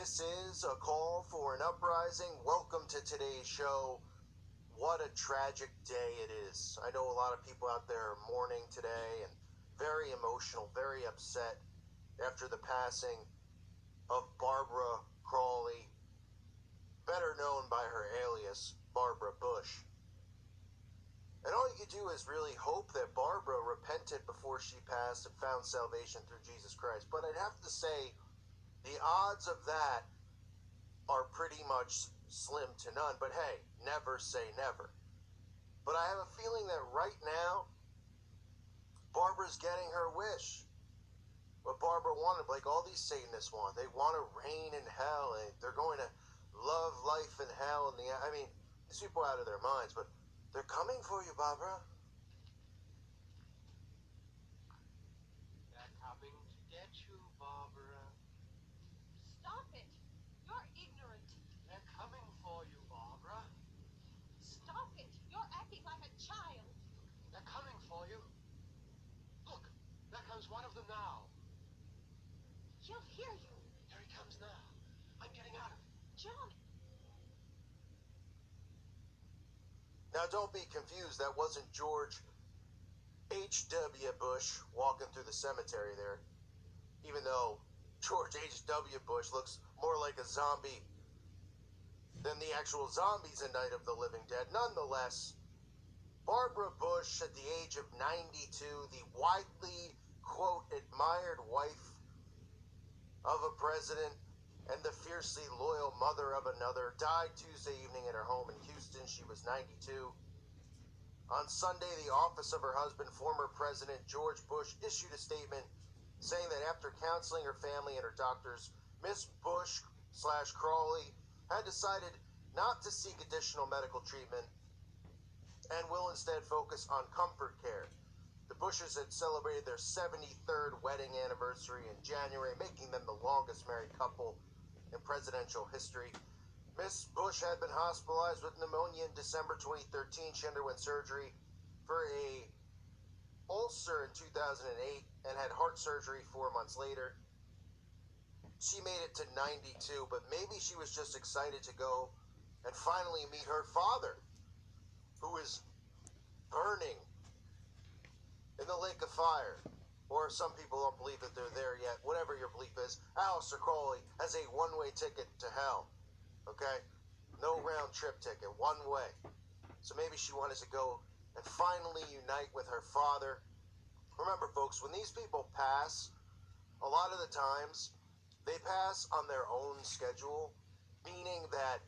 This is a call for an uprising. Welcome to today's show. What a tragic day it is. I know a lot of people out there are mourning today and very emotional, very upset after the passing of Barbara Crowley, better known by her alias, Barbara Bush. And all you could do is really hope that Barbara repented before she passed and found salvation through Jesus Christ. But I'd have to say, the odds of that are pretty much slim to none. But hey, never say never. But I have a feeling that right now, Barbara's getting her wish. What Barbara wanted, like all these Satanists want. They want to reign in hell, and they're going to love life in hell. And these people are out of their minds, but they're coming for you, Barbara. They're coming to get you, Barbara. Stop it! You're ignorant. They're coming for you, Barbara. Stop it! You're acting like a child. They're coming for you. Look, there comes one of them now. He'll hear you. Here he comes now. I'm getting out of it. John. Now, don't be confused. That wasn't George H.W. Bush walking through the cemetery there. Even though George H.W. Bush looks more like a zombie than the actual zombies in Night of the Living Dead. Nonetheless, Barbara Bush, at the age of 92, the widely, quote, admired wife of a president and the fiercely loyal mother of another, died Tuesday evening at her home in Houston. She was 92. On Sunday, the office of her husband, former President George Bush, issued a statement saying that after counseling her family and her doctors, Miss Bush/Crowley had decided not to seek additional medical treatment and will instead focus on comfort care. The Bushes had celebrated their 73rd wedding anniversary in January, making them the longest married couple in presidential history. Miss Bush had been hospitalized with pneumonia in December 2013. She underwent surgery for a ulcer in 2008 and had heart surgery 4 months later. She made it to 92, but maybe she was just excited to go and finally meet her father, who is burning in the lake of fire. Or some people don't believe that they're there yet. Whatever your belief is, Aleister Crowley has a one-way ticket to hell. Okay? No round-trip ticket. One way. So maybe she wanted to go and finally unite with her father. Remember, folks, when these people pass, a lot of the times, they pass on their own schedule, meaning that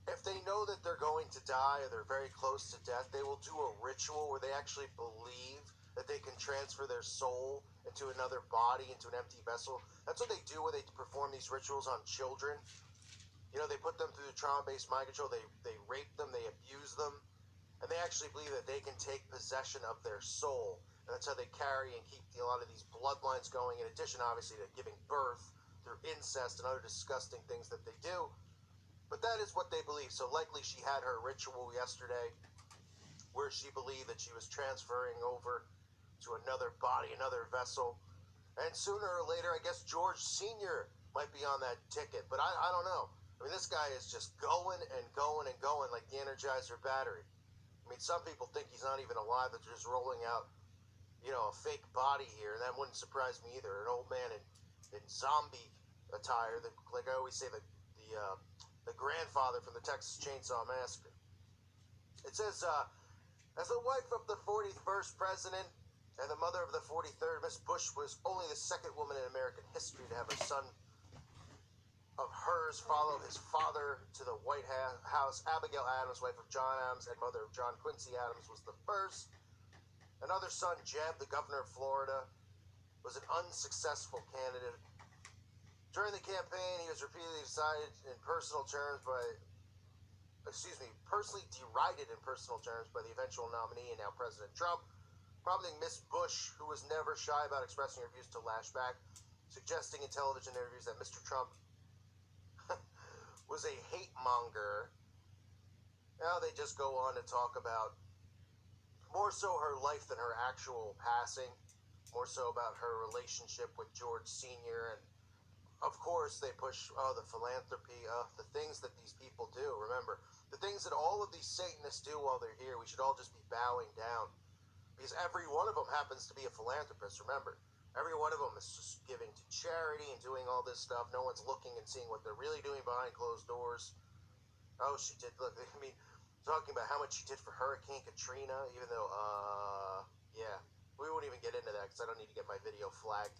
if they know that they're going to die or they're very close to death, they will do a ritual where they actually believe that they can transfer their soul into another body, into an empty vessel. That's what they do when they perform these rituals on children. You know, they put them through the trauma-based mind control, they rape them, they abuse them, and they actually believe that they can take possession of their soul. And that's how they carry and keep a lot of these bloodlines going, in addition, obviously, to giving birth through incest and other disgusting things that they do. But that is what they believe. So likely she had her ritual yesterday where she believed that she was transferring over to another body, another vessel. And sooner or later, I guess George Sr. might be on that ticket. But I don't know. I mean, this guy is just going and going and going like the Energizer battery. I mean, some people think he's not even alive, but they're just rolling out, a fake body here. And that wouldn't surprise me either. An old man in zombie attire, like I always say, the grandfather from the Texas Chainsaw Massacre. It says, as the wife of the 41st president and the mother of the 43rd, Miss Bush was only the second woman in American history to have her son of hers follow his father to the White House. Abigail Adams, wife of John Adams and mother of John Quincy Adams, was the first. Another son, Jeb, the governor of Florida, was an unsuccessful candidate. During the campaign, he was repeatedly personally derided in personal terms by the eventual nominee and now President Trump, prompting Miss Bush, who was never shy about expressing her views, to lash back, suggesting in television interviews that Mr. Trump was a hate monger. Now they just go on to talk about more so her life than her actual passing, more so about her relationship with George Sr. and of course, they push the philanthropy, the things that these people do. Remember, the things that all of these Satanists do while they're here, we should all just be bowing down. Because every one of them happens to be a philanthropist, remember. Every one of them is just giving to charity and doing all this stuff. No one's looking and seeing what they're really doing behind closed doors. Oh, she did, look, I mean, talking about how much she did for Hurricane Katrina, even though, yeah. We won't even get into that because I don't need to get my video flagged.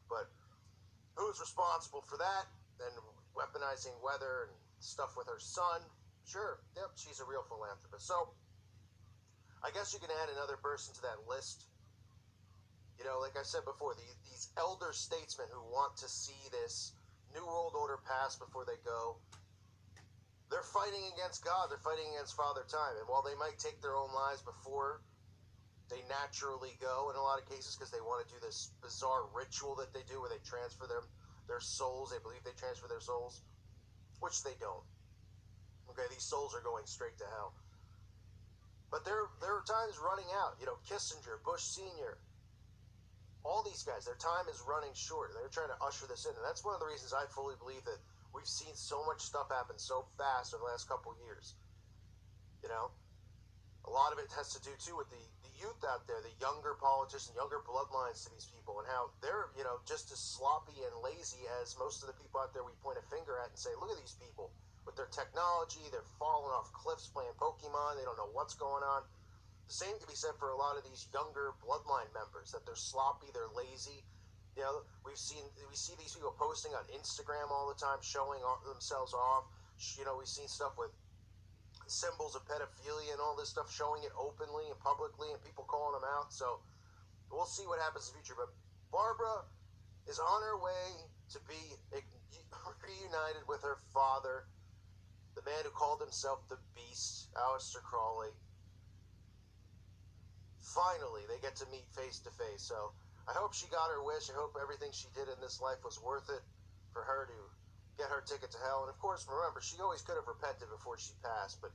But who's responsible for that? And weaponizing weather and stuff with her son. Sure, yep, she's a real philanthropist. So, I guess you can add another person to that list. You know, like I said before, these elder statesmen who want to see this New World Order pass before they go, they're fighting against God. They're fighting against Father Time. And while they might take their own lives before they naturally go in a lot of cases because they want to do this bizarre ritual that they do where they transfer their souls. They believe they transfer their souls, which they don't. Okay, these souls are going straight to hell. But their time is running out. You know, Kissinger, Bush Sr., all these guys, their time is running short. They're trying to usher this in. And that's one of the reasons I fully believe that we've seen so much stuff happen so fast over the last couple years. You know? A lot of it has to do, too, with the youth out there, the younger politicians, younger bloodlines to these people, and how they're, you know, just as sloppy and lazy as most of the people out there we point a finger at and say, look at these people. With their technology, they're falling off cliffs playing Pokemon, they don't know what's going on. The same can be said for a lot of these younger bloodline members, that they're sloppy, they're lazy. You know, we see these people posting on Instagram all the time, showing themselves off. You know, we've seen stuff with symbols of pedophilia and all this stuff, showing it openly and publicly, and people calling them out. So we'll see what happens in the future. But Barbara is on her way to be reunited with her father, the man who called himself the Beast, Aleister Crowley. Finally, they get to meet face to face. So I hope she got her wish. I hope everything she did in this life was worth it for her to get her ticket to hell. And of course, remember, she always could have repented before she passed. But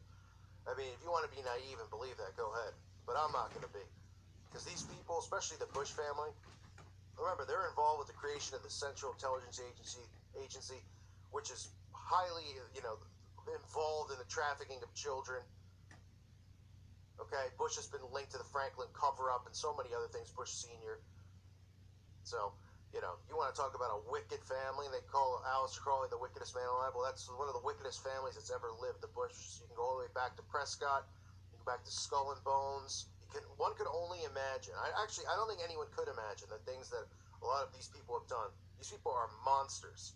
I mean, if you want to be naive and believe that, go ahead. But I'm not going to be. Because these people, especially the Bush family, remember, they're involved with the creation of the Central Intelligence Agency, which is highly, you know, involved in the trafficking of children. Okay, Bush has been linked to the Franklin cover-up and so many other things, Bush Sr. So, you know, you want to talk about a wicked family, and they call Aleister Crowley the wickedest man alive. Well, that's one of the wickedest families that's ever lived, the Bushes. You can go all the way back to Prescott, you can go back to Skull and Bones. One could only imagine. I don't think anyone could imagine the things that a lot of these people have done. These people are monsters.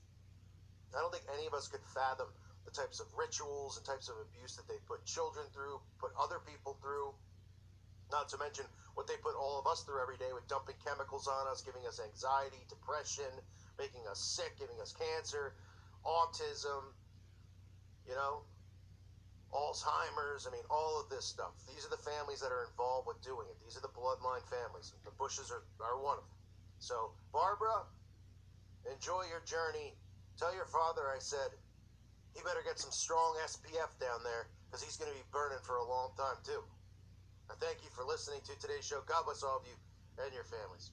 I don't think any of us could fathom the types of rituals and types of abuse that they put children through, put other people through. Not to mention what they put all of us through every day with dumping chemicals on us, giving us anxiety, depression, making us sick, giving us cancer, autism, you know, Alzheimer's. I mean, all of this stuff. These are the families that are involved with doing it. These are the bloodline families. The Bushes are one of them. So, Barbara, enjoy your journey. Tell your father I said he better get some strong SPF down there because he's going to be burning for a long time, too. I thank you for listening to today's show. God bless all of you and your families.